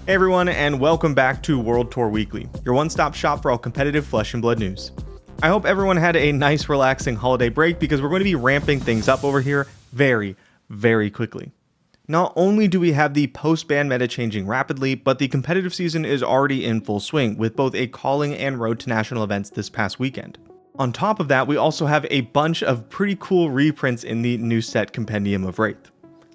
Hey everyone, and welcome back to World Tour Weekly, your one-stop shop for all competitive Flesh and Blood news. I hope everyone had a nice, relaxing holiday break because we're going to be ramping things up over here very, very quickly. Not only do we have the post-ban meta changing rapidly, but the competitive season is already in full swing with both a calling and road to national events this past weekend. On top of that, we also have a bunch of pretty cool reprints in the new set Compendium of Wraith.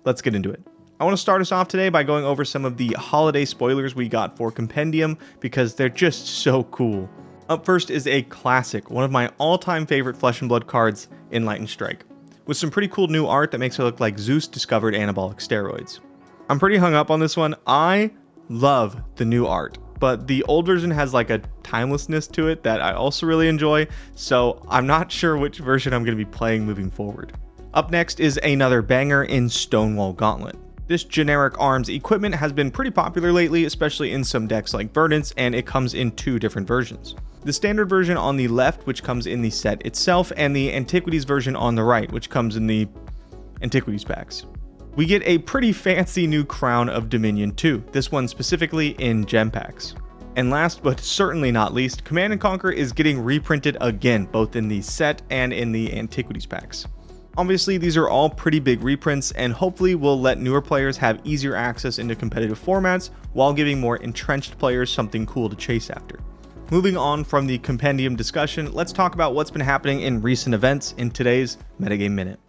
Let's get into it. I want to start us off today by going over some of the holiday spoilers we got for Compendium because they're just so cool. Up first is a classic, one of my all-time favorite Flesh and Blood cards, Enlightened Strike, with some pretty cool new art that makes her look like Zeus discovered anabolic steroids. I'm pretty hung up on this one. I love the new art, but the old version has like a timelessness to it that I also really enjoy, so I'm not sure which version I'm going to be playing moving forward. Up next is another banger in Stonewall Gauntlet. This generic arms equipment has been pretty popular lately, especially in some decks like Verdance, and it comes in two different versions. The standard version on the left, which comes in the set itself, and the Antiquities version on the right, which comes in the Antiquities packs. We get a pretty fancy new Crown of Dominion too, this one specifically in gem packs. And last but certainly not least, Command & Conquer is getting reprinted again, both in the set and in the Antiquities packs. Obviously, these are all pretty big reprints, and hopefully will let newer players have easier access into competitive formats while giving more entrenched players something cool to chase after. Moving on from the Compendium discussion, let's talk about what's been happening in recent events in today's Metagame Minute.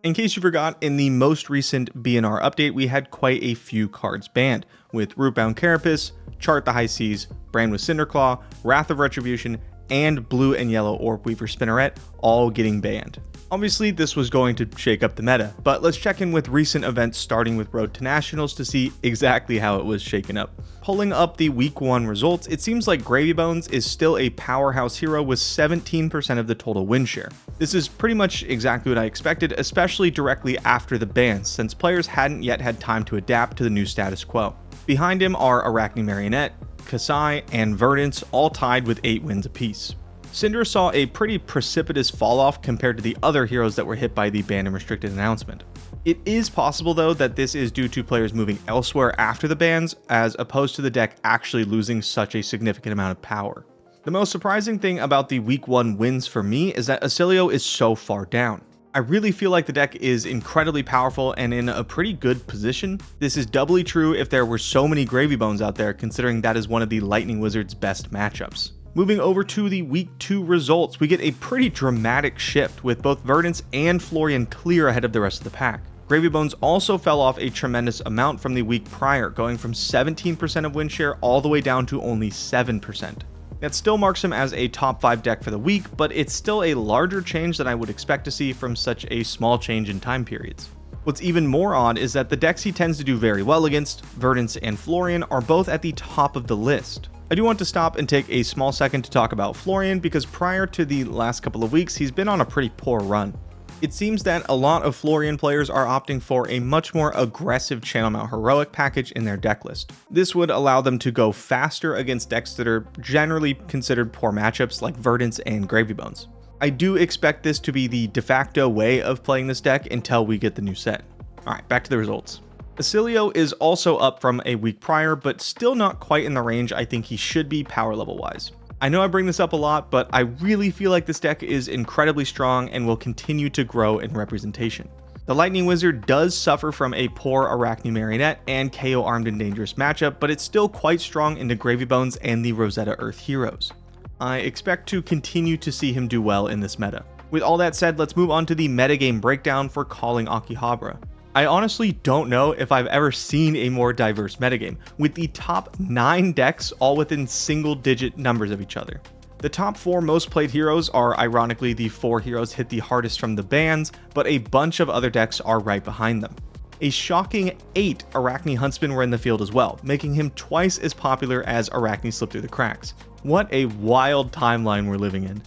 In case you forgot, in the most recent BNR update, we had quite a few cards banned, with Rootbound Carapace, Chart the High Seas, Brand with Cinderclaw, Wrath of Retribution, and Blue and Yellow Orb Weaver Spinneret all getting banned. Obviously, this was going to shake up the meta, but let's check in with recent events starting with Road to Nationals to see exactly how it was shaken up. Pulling up the Week 1 results, it seems like Gravy Bones is still a powerhouse hero with 17% of the total win share. This is pretty much exactly what I expected, especially directly after the bans, since players hadn't yet had time to adapt to the new status quo. Behind him are Arachne Marionette, Kasai, and Verdance, all tied with 8 wins apiece. Syndra saw a pretty precipitous falloff compared to the other heroes that were hit by the banned and restricted announcement. It is possible though that this is due to players moving elsewhere after the bans, as opposed to the deck actually losing such a significant amount of power. The most surprising thing about the Week 1 wins for me is that Acilio is so far down. I really feel like the deck is incredibly powerful and in a pretty good position. This is doubly true if there were so many Gravy Bones out there, considering that is one of the Lightning Wizard's best matchups. Moving over to the Week 2 results, we get a pretty dramatic shift with both Verdance and Florian clear ahead of the rest of the pack. Gravy Bones also fell off a tremendous amount from the week prior, going from 17% of win share all the way down to only 7%. That still marks him as a top 5 deck for the week, but it's still a larger change than I would expect to see from such a small change in time periods. What's even more odd is that the decks he tends to do very well against, Verdance and Florian, are both at the top of the list. I do want to stop and take a small second to talk about Florian because prior to the last couple of weeks, he's been on a pretty poor run. It seems that a lot of Florian players are opting for a much more aggressive Channel Mount Heroic package in their deck list. This would allow them to go faster against decks that are generally considered poor matchups like Verdance and Gravy Bones. I do expect this to be the de facto way of playing this deck until we get the new set. Alright, back to the results. Acilio is also up from a week prior, but still not quite in the range I think he should be power level wise. I know I bring this up a lot, but I really feel like this deck is incredibly strong and will continue to grow in representation. The Lightning Wizard does suffer from a poor Arachne Marionette and KO Armed and Dangerous matchup, but it's still quite strong into Gravy Bones and the Rosetta Earth heroes. I expect to continue to see him do well in this meta. With all that said, let's move on to the metagame breakdown for calling Akihabara. I honestly don't know if I've ever seen a more diverse metagame, with the top 9 decks all within single-digit numbers of each other. The top 4 most played heroes are ironically the 4 heroes hit the hardest from the bans, but a bunch of other decks are right behind them. A shocking 8 Arachne Huntsmen were in the field as well, making him twice as popular as Arachne Slipped Through the Cracks. What a wild timeline we're living in.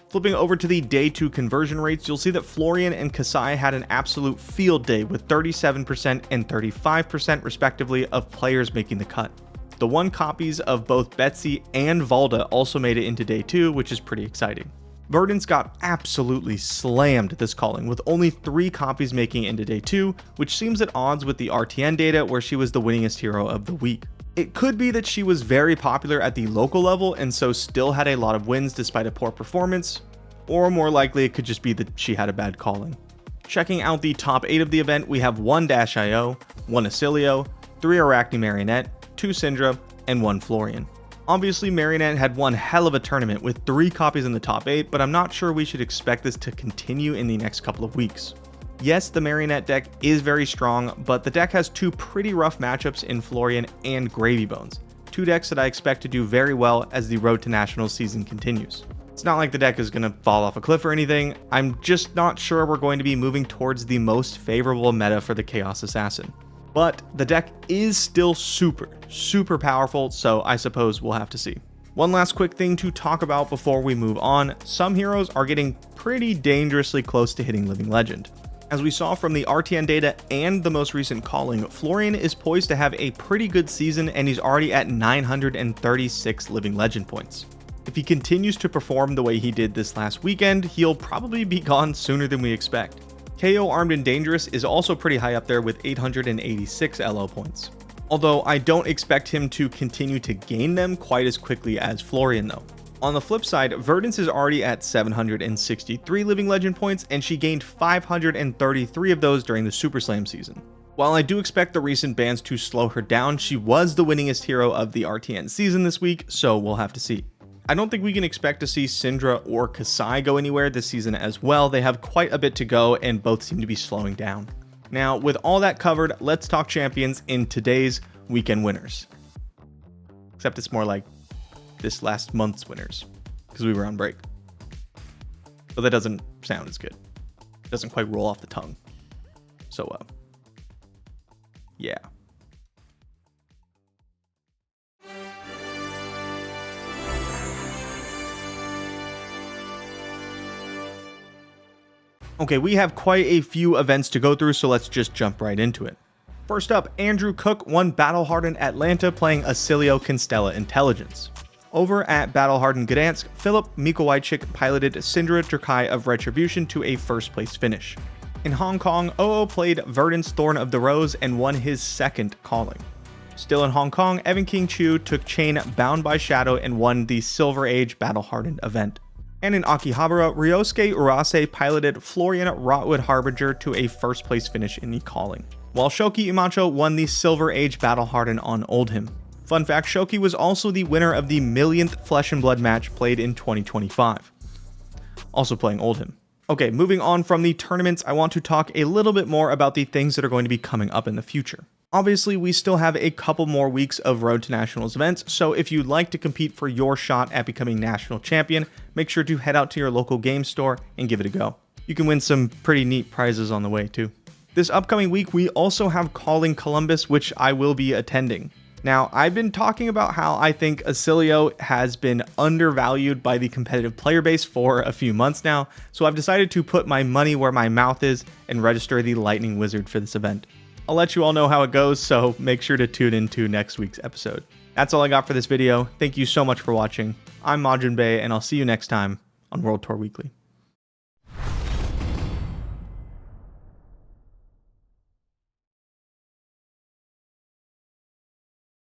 Flipping over to the day 2 conversion rates, you'll see that Florian and Kasai had an absolute field day with 37% and 35% respectively of players making the cut. The 1 copies of both Betsy and Valda also made it into day 2, which is pretty exciting. Verdance got absolutely slammed this calling, with only 3 copies making it into day 2, which seems at odds with the RTN data where she was the winningest hero of the week. It could be that she was very popular at the local level and so still had a lot of wins despite a poor performance, or more likely it could just be that she had a bad calling. Checking out the top 8 of the event, we have 1 Dash.io, 1 Acilio, 3 Arachne Marionette, 2 Syndra, and 1 Florian. Obviously, Marionette had one hell of a tournament with 3 copies in the top 8, but I'm not sure we should expect this to continue in the next couple of weeks. Yes, the Marionette deck is very strong, but the deck has 2 pretty rough matchups in Florian and Gravy Bones, 2 decks that I expect to do very well as the Road to Nationals season continues. It's not like the deck is going to fall off a cliff or anything, I'm just not sure we're going to be moving towards the most favorable meta for the Chaos Assassin. But the deck is still super powerful, so I suppose we'll have to see. One last quick thing to talk about before we move on, some heroes are getting pretty dangerously close to hitting Living Legend. As we saw from the RTN data and the most recent calling, Florian is poised to have a pretty good season and he's already at 936 Living Legend points. If he continues to perform the way he did this last weekend, he'll probably be gone sooner than we expect. KO Armed and Dangerous is also pretty high up there with 886 LO points. Although I don't expect him to continue to gain them quite as quickly as Florian though. On the flip side, Verdance is already at 763 Living Legend points and she gained 533 of those during the Super Slam season. While I do expect the recent bans to slow her down, she was the winningest hero of the RTN season this week, so we'll have to see. I don't think we can expect to see Syndra or Kasai go anywhere this season as well. They have quite a bit to go and both seem to be slowing down. Now, with all that covered, let's talk champions in today's weekend winners. Except it's more like this last month's winners, because we were on break. But that doesn't sound as good. It doesn't quite roll off the tongue. So, yeah. Okay, we have quite a few events to go through, so let's just jump right into it. First up, Andrew Cook won Battle Hardened Atlanta playing Acilio Constella Intelligence. Over at Battle Hardened Gdansk, Filip Mikołajczyk piloted Syndra Turkai of Retribution to a first place finish. In Hong Kong, OO played Verdance Thorn of the Rose and won his second calling. Still in Hong Kong, Evan King Chu took Chain Bound by Shadow and won the Silver Age Battle Hardened event. And in Akihabara, Ryosuke Urase piloted Florian Rotwood Harbinger to a first place finish in the calling, while Shoki Imacho won the Silver Age Battle Hardened on Oldhim. Fun fact, Shoki was also the winner of the millionth Flesh and Blood match played in 2025. Also playing Oldhim. Okay, moving on from the tournaments, I want to talk a little bit more about the things that are going to be coming up in the future. Obviously, we still have a couple more weeks of Road to Nationals events, so if you'd like to compete for your shot at becoming national champion, make sure to head out to your local game store and give it a go. You can win some pretty neat prizes on the way too. This upcoming week, we also have Calling Columbus, which I will be attending. Now, I've been talking about how I think Acilio has been undervalued by the competitive player base for a few months now, so I've decided to put my money where my mouth is and register the Lightning Wizard for this event. I'll let you all know how it goes, so make sure to tune into next week's episode. That's all I got for this video. Thank you so much for watching. I'm Majin, and I'll see you next time on World Tour Weekly.